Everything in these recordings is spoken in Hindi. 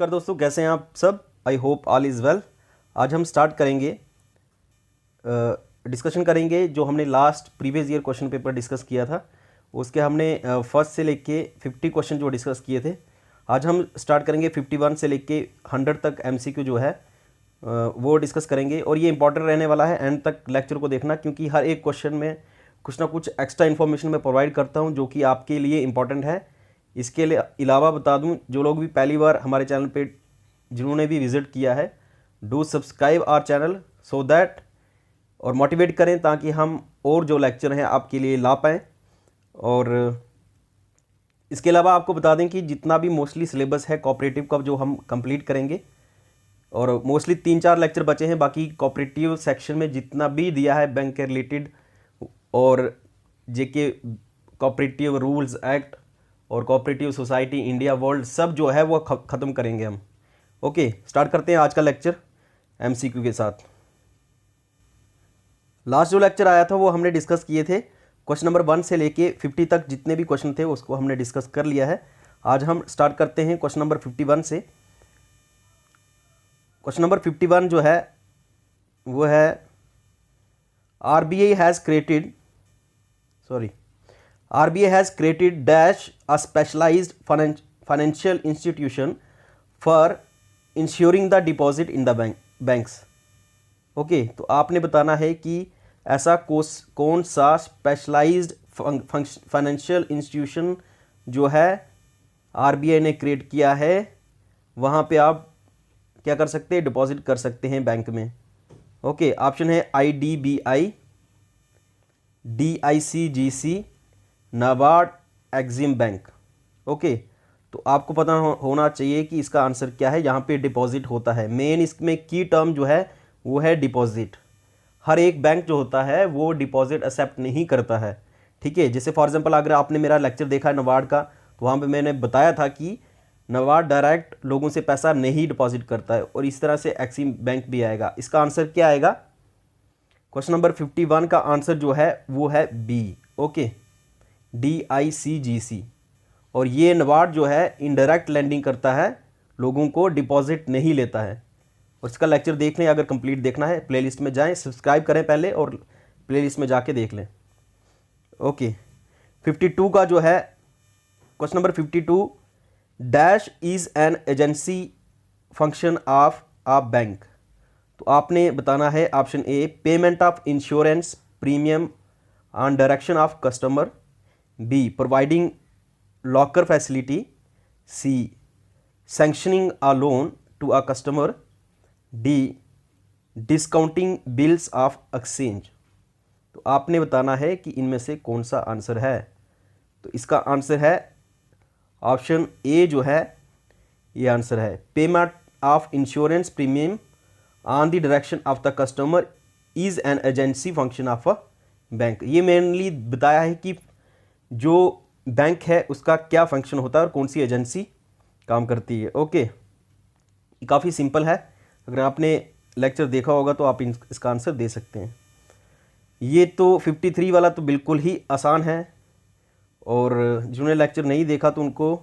नमस्कार दोस्तों, कैसे हैं आप सब। I hope all is well. आज हम स्टार्ट करेंगे, डिस्कशन करेंगे जो हमने last previous year question paper discuss किया था। उसके हमने फर्स्ट से लेके 50 क्वेश्चन जो डिस्कस किए थे। आज हम स्टार्ट करेंगे 51 से लेके 100 तक एमसीक्यू जो है वो डिस्कस करेंगे। और ये इंपॉर्टेंट रहने वाला है, एंड तक लेक्चर को देखना, क्योंकि हर एक क्वेश्चन में कुछ ना कुछ एक्स्ट्रा इन्फॉर्मेशन मैं प्रोवाइड करता हूँ जो कि आपके लिए इंपॉर्टेंट है। इसके अलावा बता दूं, जो लोग भी पहली बार हमारे चैनल पे जिन्होंने भी विज़िट किया है, do subscribe our channel so that, और मोटिवेट करें ताकि हम और जो लेक्चर हैं आपके लिए ला पाएँ। और इसके अलावा आपको बता दें कि जितना भी मोस्टली सिलेबस है कोऑपरेटिव का जो हम कंप्लीट करेंगे, और मोस्टली 3-4 लेक्चर बचे हैं। बाकी कोऑपरेटिव सेक्शन में जितना भी दिया है बैंक के रिलेटेड और जेके कोऑपरेटिव रूल्स एक्ट और कोऑपरेटिव सोसाइटी इंडिया वर्ल्ड सब जो है वो ख़त्म करेंगे हम। ओके, स्टार्ट करते हैं आज का लेक्चर एमसीक्यू के साथ। लास्ट जो लेक्चर आया था वो हमने डिस्कस किए थे, क्वेश्चन नंबर 1 से लेके 50 तक जितने भी क्वेश्चन थे उसको हमने डिस्कस कर लिया है। आज हम स्टार्ट करते हैं क्वेश्चन नंबर 51 से। क्वेश्चन नंबर 51 जो है वो है RBI has created dash a specialized financial institution for ensuring the deposit in the banks। Okay, तो आपने बताना है कि ऐसा कौन सा स्पेशलाइज्ड फाइनेंशियल इंस्टीट्यूशन जो है RBI ने क्रिएट किया है, वहाँ पे आप क्या कर सकते हैं, डिपॉजिट कर सकते हैं बैंक में। ओके, ऑप्शन है IDBI, DICGC, NABARD, Exim bank. Okay, तो आपको पता होना चाहिए कि इसका आंसर क्या है। यहाँ पे डिपॉजिट होता है, मेन इसमें की टर्म जो है वो है डिपॉजिट। हर एक बैंक जो होता है वो डिपॉजिट एक्सेप्ट नहीं करता है, ठीक है। जैसे फॉर एग्जांपल अगर आपने मेरा लेक्चर देखा है नाबार्ड का, तो वहाँ पे मैंने बताया था कि नाबार्ड डायरेक्ट लोगों से पैसा नहीं डिपॉजिट करता है, और इस तरह से एक्सिम बैंक भी आएगा। इसका आंसर क्या आएगा, क्वेश्चन नंबर 51 का आंसर जो है वो है बी। Okay, DICGC। और ये नाबार्ड जो है इनडायरेक्ट लेंडिंग करता है, लोगों को डिपॉजिट नहीं लेता है। और इसका लेक्चर देख लें, अगर कंप्लीट देखना है प्लेलिस्ट में जाएं, सब्सक्राइब करें पहले और प्लेलिस्ट में जाके देख लें। ओके, 52 का जो है question number 52, dash is an agency function of a bank. तो आपने बताना है option A, payment of insurance premium on direction of customer, B, providing locker facility, C, sanctioning a loan to a customer, D, discounting bills of exchange. तो आपने बताना है कि इनमें से कौन सा आंसर है। तो इसका आंसर है ऑप्शन ए जो है ये आंसर है, payment of insurance premium on the direction of the customer is an agency function of a bank. ये मेनली बताया है कि जो बैंक है उसका क्या फंक्शन होता है और कौन सी एजेंसी काम करती है। ओके, काफ़ी सिंपल है, अगर आपने लेक्चर देखा होगा तो आप इसका आंसर दे सकते हैं। ये तो 53 वाला तो बिल्कुल ही आसान है, और जिन्होंने लेक्चर नहीं देखा तो उनको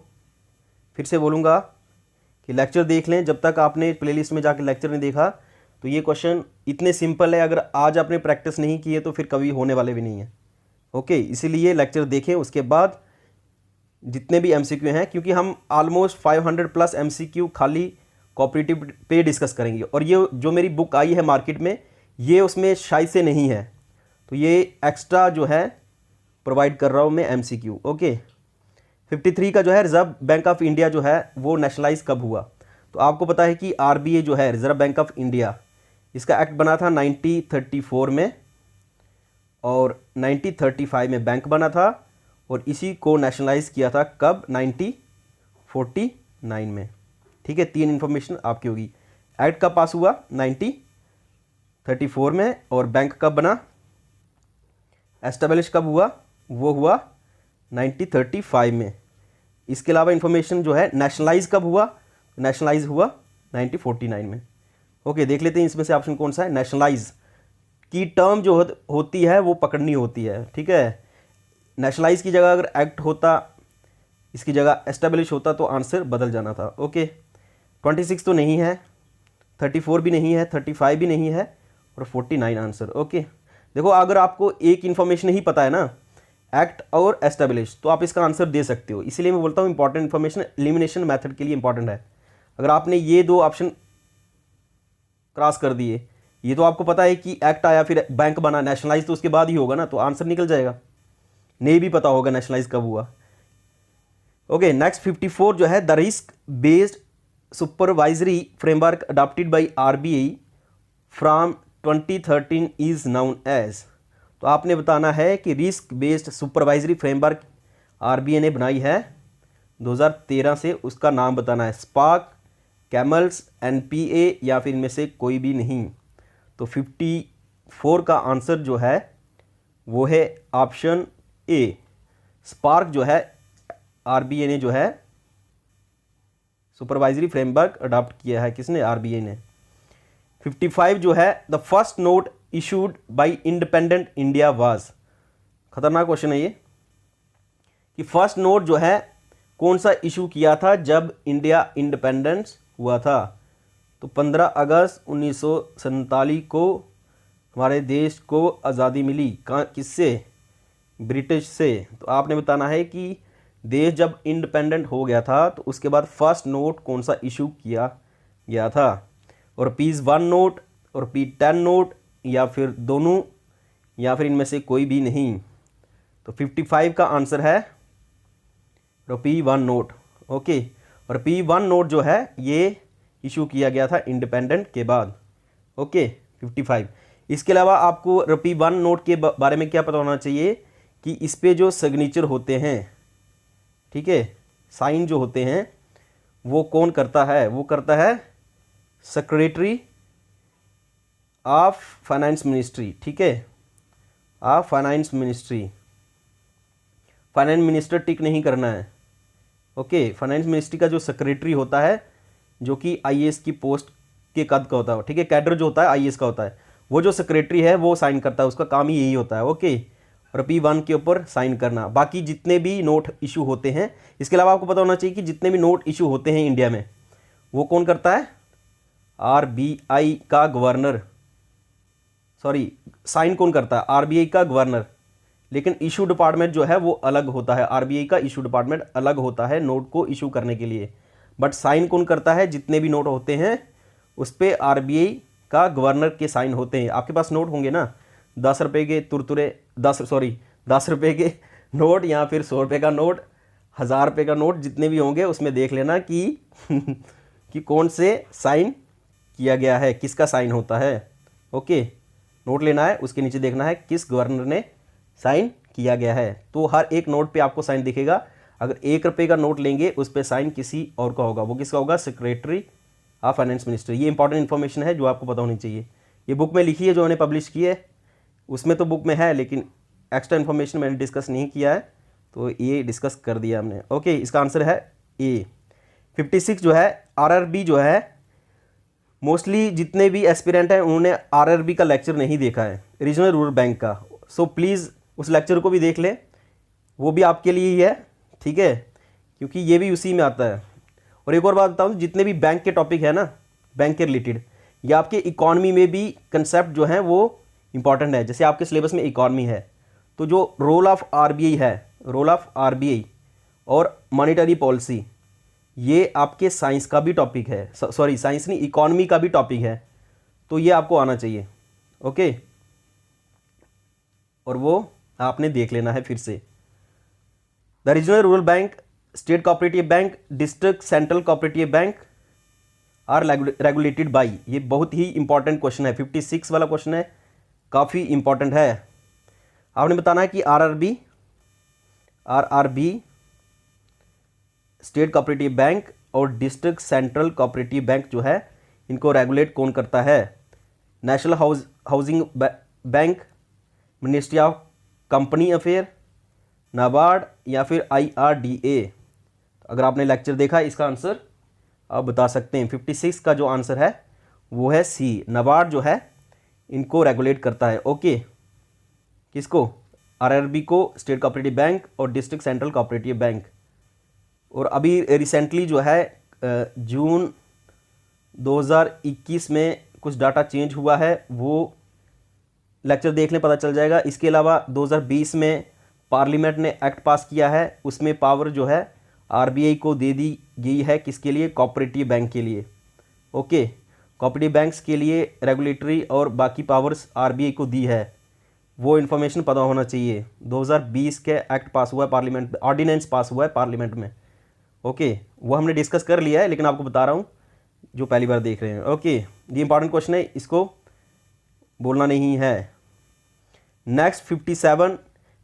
फिर से बोलूँगा कि लेक्चर देख लें। जब तक आपने प्लेलिस्ट में जाकर लेक्चर नहीं देखा तो ये क्वेश्चन इतने सिंपल है, अगर आज आपने प्रैक्टिस नहीं की है तो फिर कभी होने वाले भी नहीं है। ओके, इसीलिए लेक्चर देखें, उसके बाद जितने भी MCQ हैं, क्योंकि हम ऑलमोस्ट 500+ MCQ खाली कोऑपरेटिव पे डिस्कस करेंगे। और ये जो मेरी बुक आई है मार्केट में, ये उसमें शायद से नहीं है, तो ये एक्स्ट्रा जो है प्रोवाइड कर रहा हूँ मैं MCQ। ओके, 53 का जो है, रिजर्व बैंक ऑफ इंडिया जो है वो नेशनलाइज कब हुआ। तो आपको पता है कि RBI जो है, रिजर्व बैंक ऑफ इंडिया, इसका एक्ट बना था 1934 में, और 1935 में बैंक बना था, और इसी को नेशनलाइज किया था कब, 1949 में। ठीक है, 3 इन्फॉर्मेशन आपकी होगी। एक्ट कब पास हुआ, 1934 में, और बैंक कब बना, एस्टेब्लिश कब हुआ, वो हुआ 1935 में। इसके अलावा इन्फॉर्मेशन जो है, नेशनलाइज कब हुआ, नेशनलाइज हुआ 1949 में। ओके, देख लेते हैं इसमें से ऑप्शन कौन सा है। नेशनलाइज की टर्म जो होती है वो पकड़नी होती है, ठीक है। नेशनलाइज की जगह अगर एक्ट होता, इसकी जगह एस्टेब्लिश होता, तो आंसर बदल जाना था। ओके, 26 तो नहीं है, 34 भी नहीं है, 35 भी नहीं है और 49 आंसर। ओके, देखो अगर आपको एक इन्फॉर्मेशन ही पता है ना, एक्ट और एस्टेब्लिश, तो आप इसका आंसर दे सकते हो। इसीलिए मैं बोलता हूँ इंपॉर्टेंट इन्फॉर्मेशन एलिमिनेशन मेथड के लिए इंपॉर्टेंट है। अगर आपने ये दो ऑप्शन क्रॉस कर दिए, ये तो आपको पता है कि एक्ट आया फिर बैंक बना, नेशनलाइज तो उसके बाद ही होगा ना, तो आंसर निकल जाएगा। नहीं भी पता होगा नेशनलाइज कब हुआ। ओके, नेक्स्ट 54 जो है, the risk based supervisory framework adopted by RBI from 2013 is known as. तो आपने बताना है कि risk based supervisory framework RBI ने बनाई है 2013 से, उसका नाम बताना है। स्पार्क, कैमल्स, एनपीए या फिर इनमें से कोई भी नहीं। तो 54 का आंसर जो है वो है ऑप्शन ए, स्पार्क जो है आरबीआई ने जो है सुपरवाइजरी फ्रेमवर्क अडॉप्ट किया है। किसने? आरबीआई ने। 55 जो है, the first note issued by independent India was. खतरनाक क्वेश्चन है ये कि फर्स्ट नोट जो है कौन सा इशू किया था जब इंडिया इंडिपेंडेंस हुआ था। तो 15 अगस्त 1947 को हमारे देश को आज़ादी मिली। किससे? ब्रिटिश से। तो आपने बताना है कि देश जब इंडिपेंडेंट हो गया था तो उसके बाद फर्स्ट नोट कौन सा इशू किया गया था, और पीस 1 नोट और P10 नोट या फिर दोनों या फिर इनमें से कोई भी नहीं। तो 55 का आंसर है P1 नोट। ओके, और P1 नोट जो है ये इशू किया गया था इंडिपेंडेंट के बाद। ओके, 55। इसके अलावा आपको P1 नोट के बारे में क्या पता होना चाहिए कि इस पे जो सिग्नेचर होते हैं, ठीक है, साइन जो होते हैं, वो कौन करता है? वो करता है सेक्रेटरी ऑफ फाइनेंस मिनिस्ट्री। ठीक है, of finance ministry. Finance minister tick नहीं करना है। ओके, फाइनेंस मिनिस्ट्री का जो सेक्रेटरी होता है, जो कि आईएएस की पोस्ट के कद का होता है, ठीक है, कैडर जो होता है आईएएस का होता है, वो जो सेक्रेटरी है वो साइन करता है, उसका काम ही यही होता है। ओके, और P1 के ऊपर साइन करना। बाकी जितने भी नोट इशू होते हैं, इसके अलावा आपको पता होना चाहिए कि जितने भी नोट इशू होते हैं इंडिया में, वो कौन करता है? आरबीआई का गवर्नर, सॉरी, साइन कौन करता है? आरबीआई का गवर्नर। लेकिन इशू डिपार्टमेंट जो है वो अलग होता है, आरबीआई का इशू डिपार्टमेंट अलग होता है नोट को इशू करने के लिए। बट साइन कौन करता है? जितने भी नोट होते हैं उस पर आरबीआई का गवर्नर के साइन होते हैं। आपके पास नोट होंगे ना, 10 रुपये के तुरतुरे, 10 रुपये के नोट या फिर 100 रुपये का नोट, 1000 रुपये का नोट, जितने भी होंगे उसमें देख लेना कि कि कौन से साइन किया गया है, किसका साइन होता है। ओके, नोट लेना है, उसके नीचे देखना है किस गवर्नर ने साइन किया गया है। तो हर एक नोट पे आपको साइन दिखेगा। अगर 1 रुपये का नोट लेंगे उस पर साइन किसी और का होगा, वो किसका होगा? Secretary of finance minister. ये इंपॉर्टेंट इन्फॉर्मेशन है जो आपको पता होनी चाहिए। ये बुक में लिखी है जो मैंने पब्लिश की है, उसमें तो बुक में है, लेकिन एक्स्ट्रा इन्फॉर्मेशन मैंने डिस्कस नहीं किया है, तो ये डिस्कस कर दिया हमने। ओके, इसका आंसर है ए। 56 जो है, आरआरबी जो है, मोस्टली जितने भी एस्पिरेंट हैं उन्होंने आरआरबी का लेक्चर नहीं देखा है, रीजनल रूरल बैंक का। सो प्लीज़ उस लेक्चर को भी देख लें, वो भी आपके लिए ही है, ठीक है, क्योंकि ये भी उसी में आता है। और एक और बात बताऊँ, जितने भी बैंक के टॉपिक है ना, बैंक के रिलेटेड, या आपके इकॉनमी में भी कंसेप्ट जो है वो इंपॉर्टेंट है। जैसे आपके सिलेबस में इकॉनमी है, तो जो रोल ऑफ आरबीआई है, रोल ऑफ आरबीआई और मॉनेटरी पॉलिसी, ये आपके साइंस का भी टॉपिक है, सॉरी साइंस नहीं, इकॉनमी का भी टॉपिक है, तो ये आपको आना चाहिए। ओके, और वो आपने देख लेना है फिर से। The regional rural bank, state cooperative bank, district central cooperative bank are regulated by. ये बहुत ही इंपॉर्टेंट क्वेश्चन है, 56 वाला क्वेश्चन है, काफ़ी इंपॉर्टेंट है। आपने बताना है कि आरआरबी स्टेट कोऑपरेटिव बैंक और डिस्ट्रिक्ट सेंट्रल कोऑपरेटिव बैंक जो है, इनको रेगुलेट कौन करता है? National housing bank, ministry of company affair, NABARD या फिर IRDA। अगर आपने लेक्चर देखा, इसका आंसर आप बता सकते हैं। 56 का जो आंसर है वो है सी, नाबार्ड जो है इनको रेगुलेट करता है। ओके, किसको? आरआरबी को, स्टेट कोऑपरेटिव बैंक और डिस्ट्रिक्ट सेंट्रल कोऑपरेटिव बैंक। और अभी रिसेंटली जो है जून 2021 में कुछ डाटा चेंज हुआ है, वो लेक्चर देख लें, पता चल जाएगा। इसके अलावा 2020 में पार्लियामेंट ने एक्ट पास किया है, उसमें पावर जो है आरबीआई को दे दी गई है, किसके लिए? कोऑपरेटिव बैंक के लिए। ओके, कोऑपरेटिव बैंक्स के लिए रेगुलेटरी और बाकी पावर्स आरबीआई को दी है, वो इन्फॉर्मेशन पता होना चाहिए। 2020 के एक्ट पास हुआ है पार्लियामेंट, ऑर्डिनेंस पास हुआ है पार्लियामेंट में। ओके, वो हमने डिस्कस कर लिया है, लेकिन आपको बता रहा हूँ जो पहली बार देख रहे हैं। ओके, ये इंपॉर्टेंट क्वेश्चन है, इसको बोलना नहीं है। Next 57,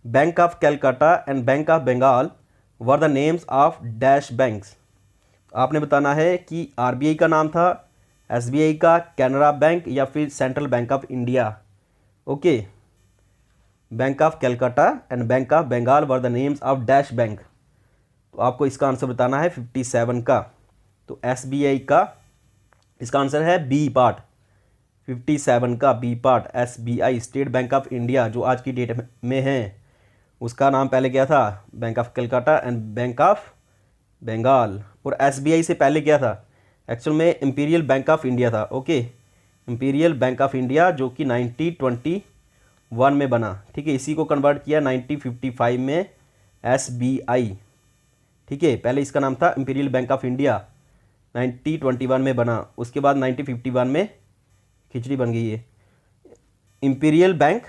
bank of Calcutta and bank of Bengal were the names of dash banks. आपने बताना है कि आरबीआई का नाम था, एसबीआई का, कैनरा बैंक या फिर central bank of India. Okay, bank of Calcutta and bank of Bengal were the names of dash bank. तो आपको इसका आंसर बताना है 57 का। तो एसबीआई का, इसका आंसर है बी पार्ट, 57 का B part. SBI state bank of India जो आज की डेट में है, उसका नाम पहले क्या था? Bank of Calcutta and bank of Bengal. और एसबीआई से पहले क्या था? एक्चुअल में इंपीरियल बैंक ऑफ इंडिया था। Okay, imperial bank of India जो कि 1921 में बना। ठीक है, इसी को कन्वर्ट किया 1955 में एसबीआई। ठीक है, पहले इसका नाम था इंपीरियल बैंक ऑफ इंडिया, 1921 में बना। उसके बाद 1951 में खिचड़ी बन गई है, इंपीरियल बैंक,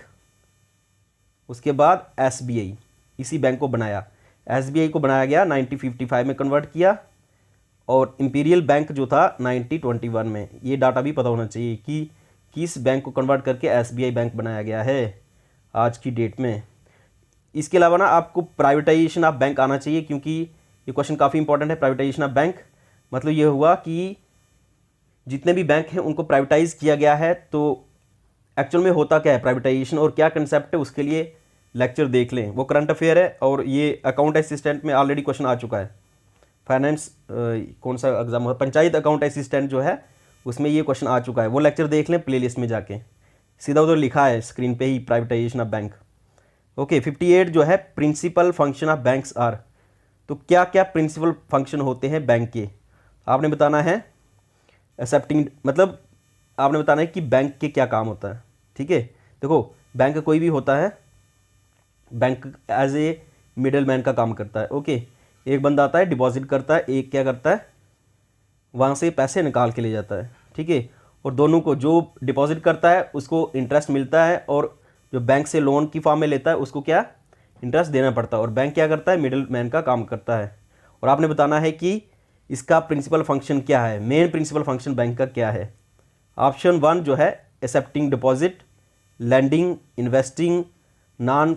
उसके बाद एसबीआई, इसी बैंक को बनाया। एसबीआई को बनाया गया 1955 में, कन्वर्ट किया, और इंपीरियल बैंक जो था 1921 में। ये डाटा भी पता होना चाहिए कि किस बैंक को कन्वर्ट करके एसबीआई बैंक बनाया गया है आज की डेट में। इसके अलावा ना आपको प्राइवेटाइजेशन ऑफ बैंक आना चाहिए, क्योंकि ये क्वेश्चन काफ़ी इंपॉर्टेंट है। प्राइवेटाइजेशन ऑफ बैंक मतलब ये हुआ कि जितने भी बैंक हैं उनको प्राइवेटाइज किया गया है। तो एक्चुअल में होता क्या है प्राइवेटाइजेशन और क्या कंसेप्ट है, उसके लिए लेक्चर देख लें, वो करंट अफेयर है। और ये अकाउंट असिस्टेंट में ऑलरेडी क्वेश्चन आ चुका है। फाइनेंस कौन सा एग्जाम हुआ, पंचायत अकाउंट असिस्टेंट जो है, उसमें ये क्वेश्चन आ चुका है। वो लेक्चर देख लें प्लेलिस्ट में जाके, सीधा उधर लिखा है स्क्रीन पे ही, प्राइवेटाइजेशन ऑफ बैंक। ओके, 58 जो है principal function of banks are. तो क्या क्या प्रिंसिपल फंक्शन होते हैं बैंक के, आपने बताना है। एक्सेप्टिंग मतलब आपने बताना है कि बैंक के क्या काम होता है। ठीक है, देखो बैंक कोई भी होता है, bank as a middle man का काम करता है। ओके, एक बंदा आता है डिपॉजिट करता है, एक क्या करता है वहाँ से पैसे निकाल के ले जाता है। ठीक है, और दोनों को, जो डिपॉजिट करता है उसको इंटरेस्ट मिलता है, और जो बैंक से लोन की फॉर्म में लेता है उसको क्या इंटरेस्ट देना पड़ता है। और बैंक क्या करता है? मिडल मैन का काम करता है। और आपने बताना है कि इसका प्रिंसिपल फंक्शन क्या है, मेन प्रिंसिपल फंक्शन बैंक का क्या है। ऑप्शन 1 जो है accepting deposit, lending, investing, non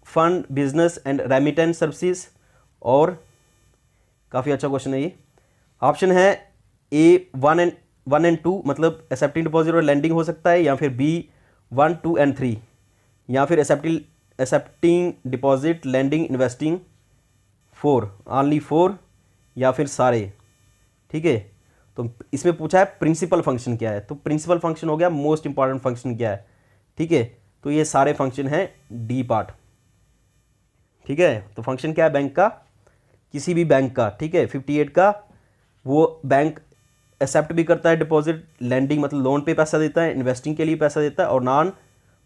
fund business and remittance services. और काफ़ी अच्छा क्वेश्चन है ये। ऑप्शन है ए 1 एंड 2, मतलब एक्सेप्टिंग डिपॉजिट और लैंडिंग हो सकता है, या फिर बी 1, 2 एंड 3, या फिर accepting deposit, lending, investing 4, only 4, या फिर सारे। ठीक है, तो इसमें पूछा है प्रिंसिपल फंक्शन क्या है, तो प्रिंसिपल फंक्शन हो गया मोस्ट इंपॉर्टेंट फंक्शन क्या है। ठीक है, तो ये सारे फंक्शन हैं डी पार्ट। ठीक है, तो फंक्शन क्या है बैंक का, किसी भी बैंक का। ठीक है, 58 का, वो बैंक एक्सेप्ट भी करता है डिपॉजिट, लैंडिंग मतलब लोन पे पैसा देता है, इन्वेस्टिंग के लिए पैसा देता है, और नॉन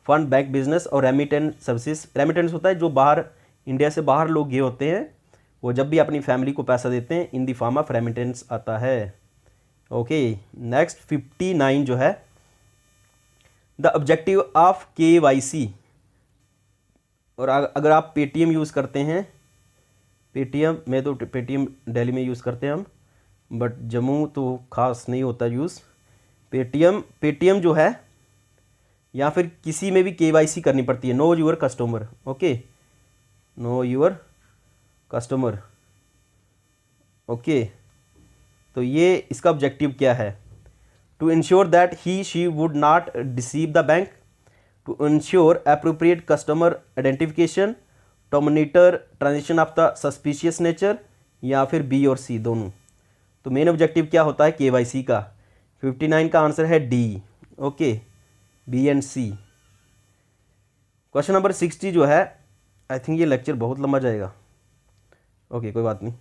फंड बैंक बिजनेस और रेमिटेंस सर्विसेज। रेमिटेंस होता है जो बाहर, इंडिया से बाहर लोग गए होते हैं, वो जब भी अपनी फैमिली को पैसा देते हैं, इन दी फॉर्म ऑफ रेमिटेंस आता है। ओके, नेक्स्ट 59 जो है द ऑब्जेक्टिव ऑफ KYC। और अगर आप पेटीएम यूज़ करते हैं, पेटीएम में तो पेटीएम दिल्ली में यूज़ करते हैं हम, बट जम्मू तो खास नहीं होता यूज़। पेटीएम जो है, या फिर किसी में भी KYC करनी पड़ती है, know your customer. Okay, know your customer. Okay, तो ये इसका ऑब्जेक्टिव क्या है? To ensure that he she would not deceive the bank, to ensure appropriate customer identification, to monitor transaction of the suspicious nature, या फिर बी और सी दोनों। तो मेन ऑब्जेक्टिव क्या होता है KYC का? 59 का आंसर है D. Okay, B and C. Question number 60 जो है, आई थिंक ये लेक्चर बहुत लंबा जाएगा। ओके, कोई बात नहीं।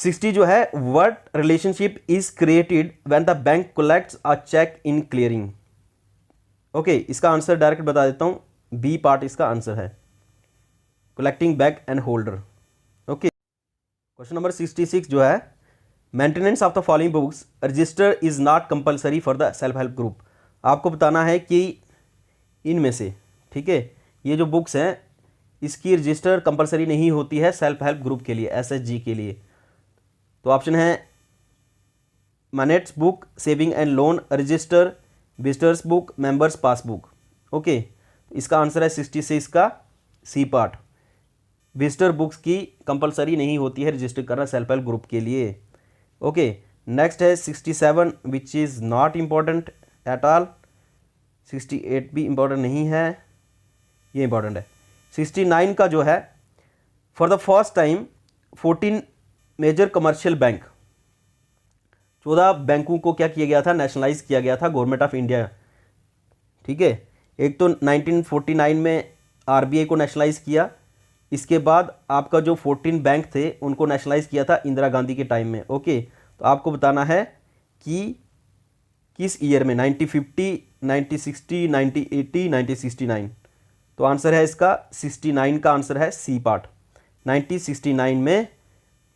60 जो है, what relationship is created when the bank collects a cheque in clearing. Okay, इसका आंसर डायरेक्ट बता देता हूँ, बी पार्ट इसका आंसर है, collecting bank and holder. Okay, question number 66 जो है, maintenance of the following books register is not compulsory for the self help group. आपको बताना है कि इनमें से, ठीक है, ये जो बुक्स हैं इसकी रजिस्टर कंपलसरी नहीं होती है सेल्फ हेल्प ग्रुप के लिए, एसएचजी के लिए। तो ऑप्शन है minutes book, saving and loan register, visitors book, members passbook. Okay, इसका आंसर है 66 का सी पार्ट, विजिटर बुक्स की कंपलसरी नहीं होती है रजिस्टर करना सेल्फ हेल्प ग्रुप के लिए। ओके, नेक्स्ट है 67 which is not important at all. 68 भी इम्पॉर्टेंट नहीं है, ये इम्पॉर्टेंट है। 69 का जो है, for the first time 14 major commercial bank, 14 बैंकों को क्या किया गया था, नेशनलाइज किया गया था गवर्नमेंट ऑफ इंडिया। ठीक है, एक तो 1949 में आरबीआई को नेशनलाइज किया, इसके बाद आपका जो 14 बैंक थे उनको नेशनलाइज किया था इंदिरा गांधी के टाइम में। ओके, तो आपको बताना है कि किस ईयर में, 1950, 1960, 1980, 1969। तो आंसर है इसका 69 का आंसर है सी पार्ट। 1969 में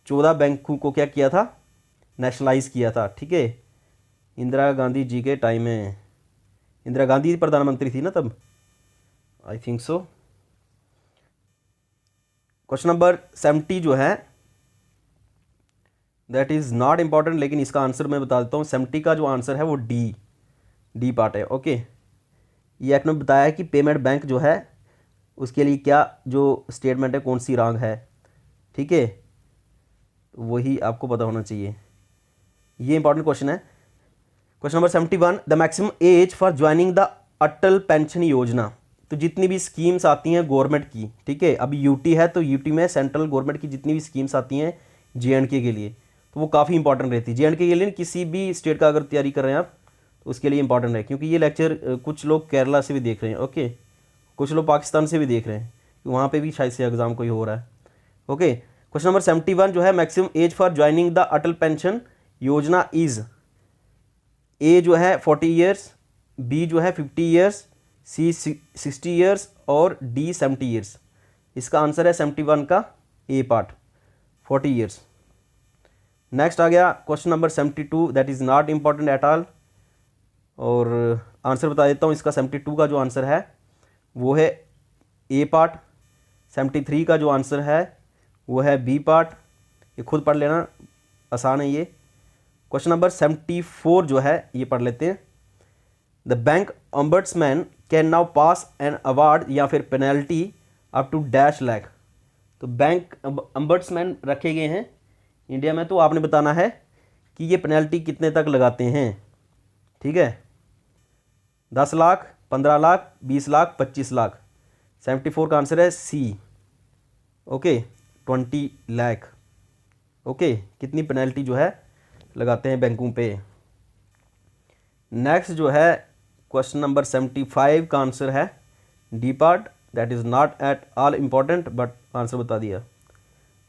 14 बैंकों को क्या किया था, नेशनलाइज किया था। ठीक है, इंदिरा गांधी जी के टाइम में, इंदिरा गांधी प्रधानमंत्री थी ना तब, I think so. Question number 70 जो है, दैट इज़ नॉट इम्पॉर्टेंट, लेकिन इसका आंसर मैं बता देता हूँ। 70 का जो आंसर है वो डी पार्ट है। ओके, ये एक्ट में बताया है कि पेमेंट बैंक जो है उसके लिए क्या जो स्टेटमेंट है कौन सी रॉन्ग है। ठीक है, वही आपको पता होना चाहिए, ये इंपॉर्टेंट क्वेश्चन है। Question number 71, the maximum age for joining the Atal pension योजना। तो जितनी भी स्कीम्स आती हैं गवर्नमेंट की, ठीक है, अभी यूटी है तो यूटी में सेंट्रल गवर्नमेंट की जितनी भी स्कीम्स आती हैं जेएंडके के लिए, तो वो काफ़ी इंपॉर्टेंट रहती है। जेएंडके के लिए किसी भी स्टेट का अगर तैयारी कर रहे हैं आप तो उसके लिए इंपॉर्टेंट है, क्योंकि ये लेक्चर कुछ लोग केरला से भी देख रहे हैं। ओके, कुछ लोग पाकिस्तान से भी देख रहे हैं, वहाँ पे भी शायद से एग्जाम कोई हो रहा है। ओके, क्वेश्चन नंबर 71 जो है, maximum age for joining the Atal pension योजना इज, ए जो है 40 ईयर्स, बी जो है 50 ईयर्स, सी 60 ईयर्स और डी 70 ईयर्स। इसका आंसर है 71 का ए पार्ट, 40 ईयर्स। नेक्स्ट आ गया question number 72, that is not important at all, और आंसर बता देता हूँ इसका। 72 का जो आंसर है वो है ए पार्ट, 73 का जो आंसर है वो है बी पार्ट, ये खुद पढ़ लेना, आसान है ये। क्वेश्चन नंबर 74 जो है ये पढ़ लेते हैं। The bank ombudsman can now pass an award या फिर penalty up to dash lakh. तो बैंक ऑम्बड्समैन रखे गए हैं इंडिया में, तो आपने बताना है कि ये पेनल्टी कितने तक लगाते हैं। ठीक है, 10 लाख, 15 लाख, 20 लाख, 25 लाख। 74 का आंसर है सी। ओके, 20 लाख। ओके, कितनी पेनल्टी जो है लगाते हैं बैंकों पे। नेक्स्ट जो है क्वेश्चन नंबर 75 का आंसर है D part, that is not at all important, but answer बता दिया।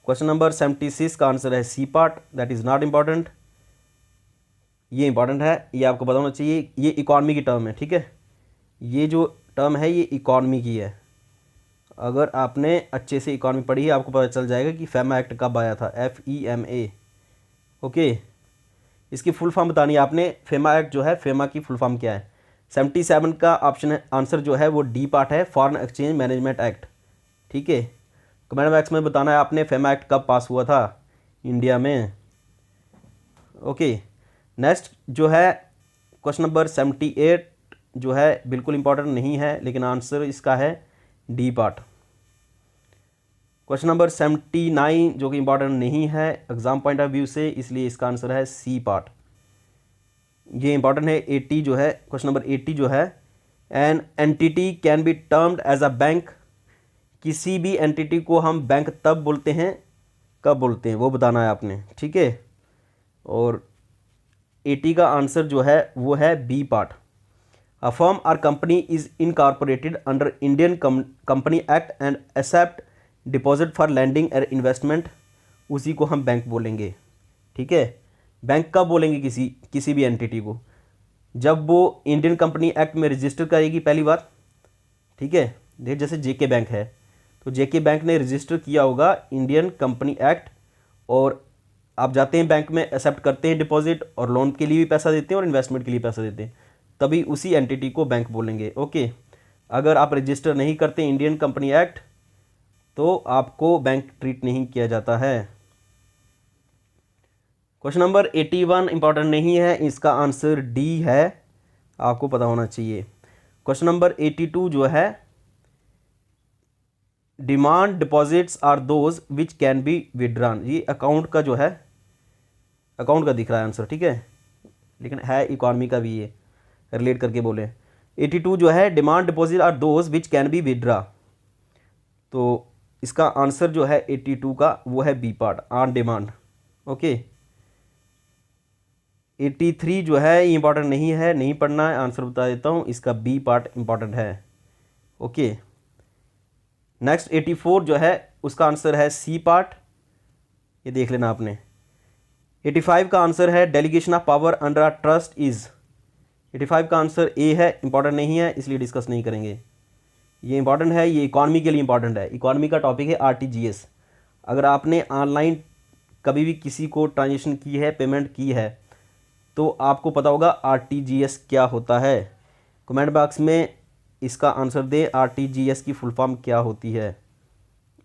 क्वेश्चन नंबर 76 का आंसर है C part, that is not important, ये इंपॉर्टेंट है, ये आपको पता होना चाहिए। ये इकॉनमी की टर्म है। ठीक है, ये जो टर्म है ये इकॉनमी की है। अगर आपने अच्छे से इकॉनमी पढ़ी है आपको पता चल जाएगा कि फेमा एक्ट कब आया था, FEMA। ओके, इसकी फुल फॉर्म बतानी है आपने। फेमा एक्ट जो है, फेमा की फुल फॉर्म क्या है। 77 का ऑप्शन है, आंसर जो है वो डी पार्ट है, फॉरेन एक्सचेंज मैनेजमेंट एक्ट। ठीक है, कमेंट बॉक्स में बताना है आपने फेमा एक्ट कब पास हुआ था इंडिया में। ओके, नेक्स्ट जो है क्वेश्चन नंबर 78 जो है बिल्कुल इंपॉर्टेंट नहीं है, लेकिन आंसर इसका है डी पार्ट। क्वेश्चन नंबर 79 जो कि इंपॉर्टेंट नहीं है एग्जाम पॉइंट ऑफ व्यू से, इसलिए इसका आंसर है सी पार्ट। ये इंपॉर्टेंट है। 80 जो है, क्वेश्चन नंबर 80 जो है, an entity can be termed as a bank. किसी भी एंटिटी को हम बैंक तब बोलते हैं कब बोलते हैं वो बताना है आपने। ठीक है, और 80 का आंसर जो है वो है बी पार्ट। अ फर्म और company is incorporated under Indian company act and accept deposit for lending और इन्वेस्टमेंट, उसी को हम बैंक बोलेंगे। ठीक है। बैंक कब बोलेंगे किसी भी एंटिटी को? जब वो इंडियन कंपनी एक्ट में रजिस्टर करेगी पहली बार, ठीक है। देखिए जैसे जेके बैंक है, तो जेके बैंक ने रजिस्टर किया होगा इंडियन कंपनी एक्ट, और आप जाते हैं बैंक में, एक्सेप्ट करते हैं डिपॉजिट, और लोन के लिए भी पैसा देते हैं और इन्वेस्टमेंट के लिए पैसा देते हैं, तभी उसी एंटिटी को बैंक बोलेंगे। ओके, अगर आप रजिस्टर नहीं करते इंडियन कंपनी एक्ट तो आपको बैंक ट्रीट नहीं किया जाता है। क्वेश्चन नंबर 81 इंपॉर्टेंट नहीं है, इसका आंसर डी है, आपको पता होना चाहिए। क्वेश्चन नंबर 82 जो है, demand deposits are those which can be withdrawn. ये अकाउंट का जो है, अकाउंट का दिख रहा है आंसर, ठीक है, लेकिन है इकॉनमी का भी, ये रिलेट करके बोले। 82 जो है, demand deposit are those which can be withdraw, तो इसका आंसर जो है 82 का वो है B part, on demand. Okay, 83 जो है ये इंपॉर्टेंट नहीं है, नहीं पढ़ना है, आंसर बता देता हूँ, इसका बी पार्ट इंपॉर्टेंट है। ओके, नेक्स्ट 84 जो है उसका आंसर है सी पार्ट, ये देख लेना आपने। 85 का आंसर है delegation of power under a trust is. 85 का आंसर ए है, इंपॉर्टेंट नहीं है इसलिए डिस्कस नहीं करेंगे। ये इंपॉर्टेंट है, ये इकॉनमी के लिए इंपॉर्टेंट है, इकॉनमी का टॉपिक है आरटीजीएस। अगर आपने ऑनलाइन कभी भी किसी को ट्रांजेक्शन की है, पेमेंट की है, तो आपको पता होगा आरटीजीएस क्या होता है। कमेंट बॉक्स में इसका आंसर दे, आरटीजीएस की फुल फॉर्म क्या होती है।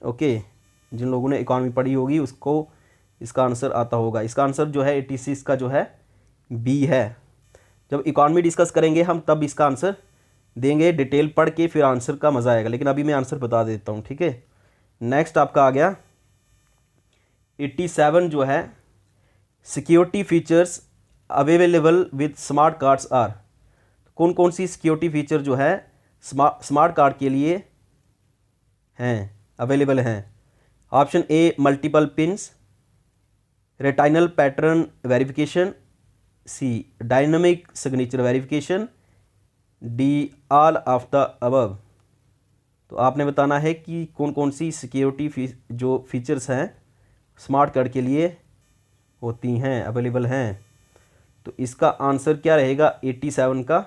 ओके, जिन लोगों ने इकॉनमी पढ़ी होगी उसको इसका आंसर आता होगा। इसका आंसर जो है 86 का जो है बी है। जब इकॉनमी डिस्कस करेंगे हम तब इसका आंसर देंगे, डिटेल पढ़ के फिर आंसर का मज़ा आएगा, लेकिन अभी मैं आंसर बता देता हूँ, ठीक है। नेक्स्ट आपका आ गया 87 जो है, security features available with smart cards are. कौन कौन सी सिक्योरिटी फीचर जो है स्मार्ट कार्ड के लिए हैं, अवेलेबल हैं? Option A multiple pins, retinal pattern verification, C dynamic signature verification, D all of the above. तो आपने बताना है कि कौन कौन सी सिक्योरिटी जो फीचर्स हैं स्मार्ट कार्ड के लिए होती हैं, अवेलेबल हैं। तो इसका आंसर क्या रहेगा 87 का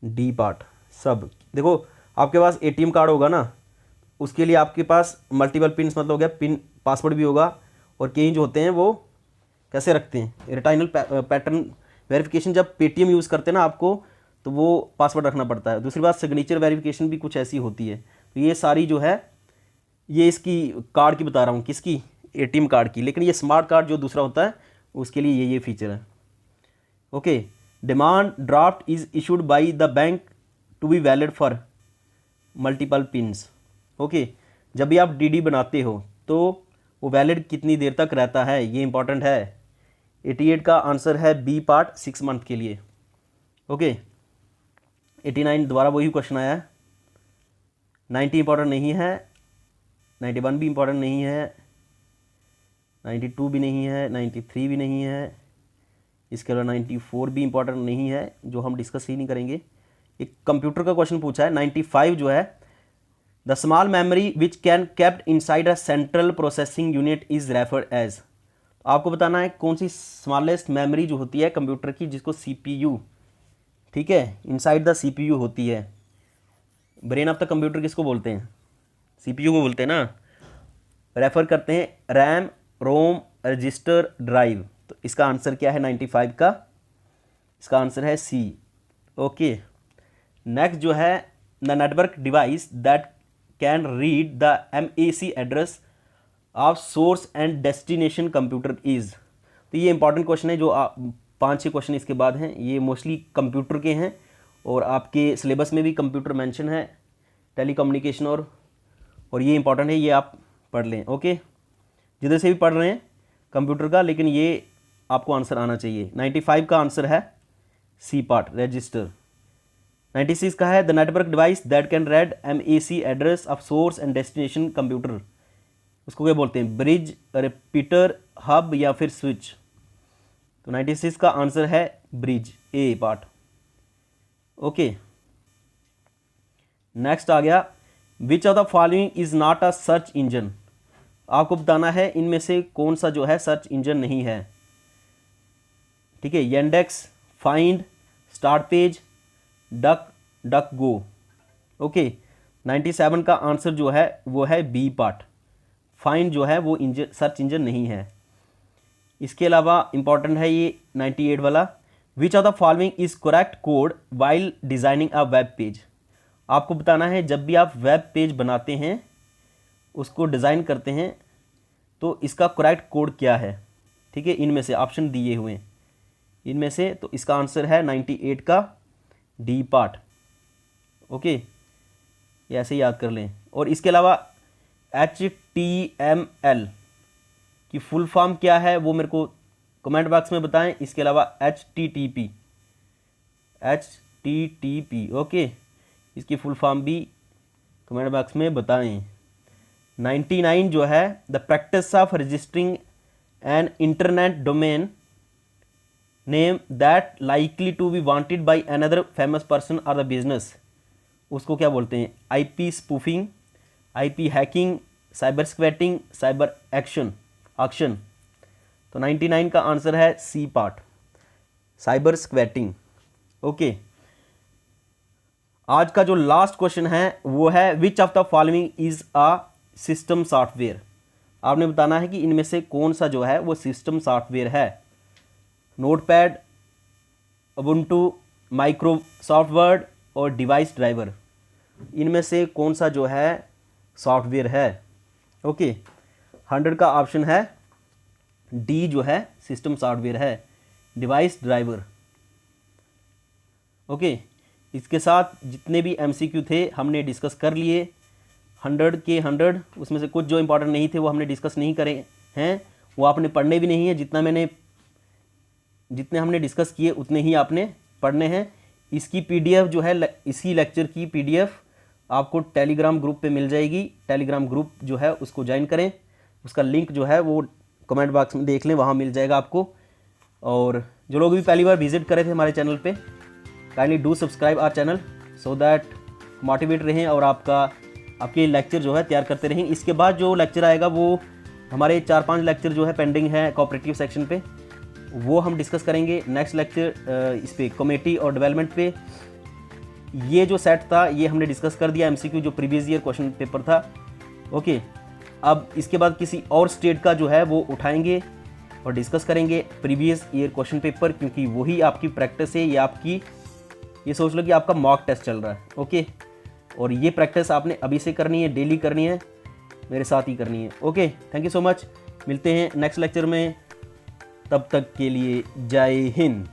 डी पार्ट सब। देखो आपके पास एटीएम कार्ड होगा ना, उसके लिए आपके पास मल्टीपल पिन्स मतलब हो गया, पिन पासवर्ड भी होगा, और कई जो होते हैं वो कैसे रखते हैं, रेटिनल पैटर्न वेरिफिकेशन। जब पेटीएम यूज़ करते हैं ना आपको, तो वो पासवर्ड रखना पड़ता है। दूसरी बात सिग्नेचर वेरिफिकेशन भी कुछ ऐसी होती है। तो ये सारी जो है, ये इसकी कार्ड की बता रहा हूँ, किसकी, एटीएम कार्ड की, लेकिन ये स्मार्ट कार्ड जो दूसरा होता है उसके लिए ये फीचर है। Okay, demand draft is issued by the bank to be valid for multiple pins. Okay, जब भी आप डीडी बनाते हो तो वो वैलिड कितनी देर तक रहता है, ये इंपॉर्टेंट है। 88 का आंसर है बी पार्ट, 6 मंथ के लिए। ओके, 89 दोबारा वही क्वेश्चन आया है। 90 इंपॉर्टेंट नहीं है, 91 भी इंपॉर्टेंट नहीं है, 92 भी नहीं है, 93 भी नहीं है, इसके अलावा 94 भी इंपॉर्टेंट नहीं है, जो हम डिस्कस ही नहीं करेंगे। एक कंप्यूटर का क्वेश्चन पूछा है 95 जो है, the small memory which can kept inside a central processing unit is referred as. आपको बताना है कौन सी स्मॉलेस्ट मेमोरी जो होती है कंप्यूटर की, जिसको सीपीयू, ठीक है, इनसाइड द सीपीयू होती है। ब्रेन ऑफ द कंप्यूटर किसको बोलते हैं, सीपीयू को बोलते हैं ना। रेफर करते हैं रैम, रोम, रजिस्टर, ड्राइव। तो इसका आंसर क्या है 95 का, इसका आंसर है सी। ओके, नेक्स्ट जो है, the network device that can read the MAC address of source and destination computer is. तो ये इंपॉर्टेंट क्वेश्चन है, जो 5-6 क्वेश्चन इसके बाद हैं, ये मोस्टली कंप्यूटर के हैं, और आपके सिलेबस में भी कंप्यूटर मेंशन है, टेलीकम्युनिकेशन, और ये इंपॉर्टेंट है, ये आप पढ़ लें। ओके, जिधर से भी पढ़ रहे हैं कंप्यूटर का, लेकिन ये आपको आंसर आना चाहिए। 95 का आंसर है सी पार्ट, रजिस्टर। 96 का है the network device that can read MAC address of source and destination computer. उसको क्या बोलते हैं, ब्रिज, रिपीटर, हब या फिर स्विच। तो 96 का आंसर है ब्रिज, ए पार्ट। ओके, नेक्स्ट आ गया, विच of the following is not a search engine. आपको बताना है इनमें से कौन सा जो है सर्च इंजन नहीं है। ठीक है, Yandex, find, start page, duck go. Okay, 97 का आंसर जो है वो है बी पार्ट। फाइंड जो है वो सर्च इंजन नहीं है। इसके अलावा इंपॉर्टेंट है ये 98 वाला, विच of the following is correct code while designing a web page. आपको बताना है जब भी आप वेब पेज बनाते हैं, उसको डिज़ाइन करते हैं, तो इसका करेक्ट कोड क्या है। ठीक है, इनमें से ऑप्शन दिए हुए हैं, इनमें से तो इसका आंसर है 98 का डी पार्ट। ओके, ये ऐसे याद कर लें। और इसके अलावा HTML की फुल फॉर्म क्या है वो मेरे को कमेंट बॉक्स में बताएं। इसके अलावा HTTP ओके, इसकी फुल फॉर्म भी कमेंट बॉक्स में बताएं। 99 जो है, the practice of registering an internet domain name that likely to be wanted by another famous person और द बिजनेस, उसको क्या बोलते हैं? IP spoofing, IP hacking, cyber squatting, cyber auction. तो 99 का आंसर है C part, cyber squatting. Okay, आज का जो लास्ट क्वेश्चन है वो है which of the following is a system software. आपने बताना है कि इनमें से कौन सा जो है वो सिस्टम सॉफ्टवेयर है। नोटपैड, उबुंटू, माइक्रोसॉफ्ट वर्ड और डिवाइस ड्राइवर, इनमें से कौन सा जो है सॉफ्टवेयर है। ओके, 100 का ऑप्शन है डी जो है सिस्टम सॉफ्टवेयर है, डिवाइस ड्राइवर। ओके, इसके साथ जितने भी MCQ थे हमने डिस्कस कर लिए, 100 के 100। उसमें से कुछ जो इंपॉर्टेंट नहीं थे वो हमने डिस्कस नहीं करे हैं, वो आपने पढ़ने भी नहीं है। जितने हमने डिस्कस किए उतने ही आपने पढ़ने हैं। इसकी PDF जो है, इसी लेक्चर की PDF आपको टेलीग्राम ग्रुप पे मिल जाएगी। टेलीग्राम ग्रुप जो है उसको ज्वाइन करें, उसका लिंक जो है वो कमेंट बॉक्स में देख लें, वहाँ मिल जाएगा आपको। और जो लोग भी पहली बार विजिट करे थे हमारे चैनल पे, kindly do subscribe our channel so that motivate रहें और आपके लेक्चर जो है तैयार करते रहें। इसके बाद जो लेक्चर आएगा वो हमारे 4-5 लेक्चर जो है पेंडिंग है कोऑपरेटिव सेक्शन पे, वो हम डिस्कस करेंगे नेक्स्ट लेक्चर। इस पे कमेटी और डेवलपमेंट पे ये जो सेट था ये हमने डिस्कस कर दिया, MCQ जो प्रीवियस ईयर क्वेश्चन पेपर था। ओके, अब इसके बाद किसी और स्टेट का जो है वो उठाएंगे और डिस्कस करेंगे प्रीवियस ईयर क्वेश्चन पेपर, क्योंकि वही आपकी प्रैक्टिस है। ये सोच लो कि आपका मॉक टेस्ट चल रहा है। ओके, और ये प्रैक्टिस आपने अभी से करनी है, डेली करनी है, मेरे साथ ही करनी है। Okay, thank you so much, मिलते हैं नेक्स्ट लेक्चर में, तब तक के लिए जय हिंद।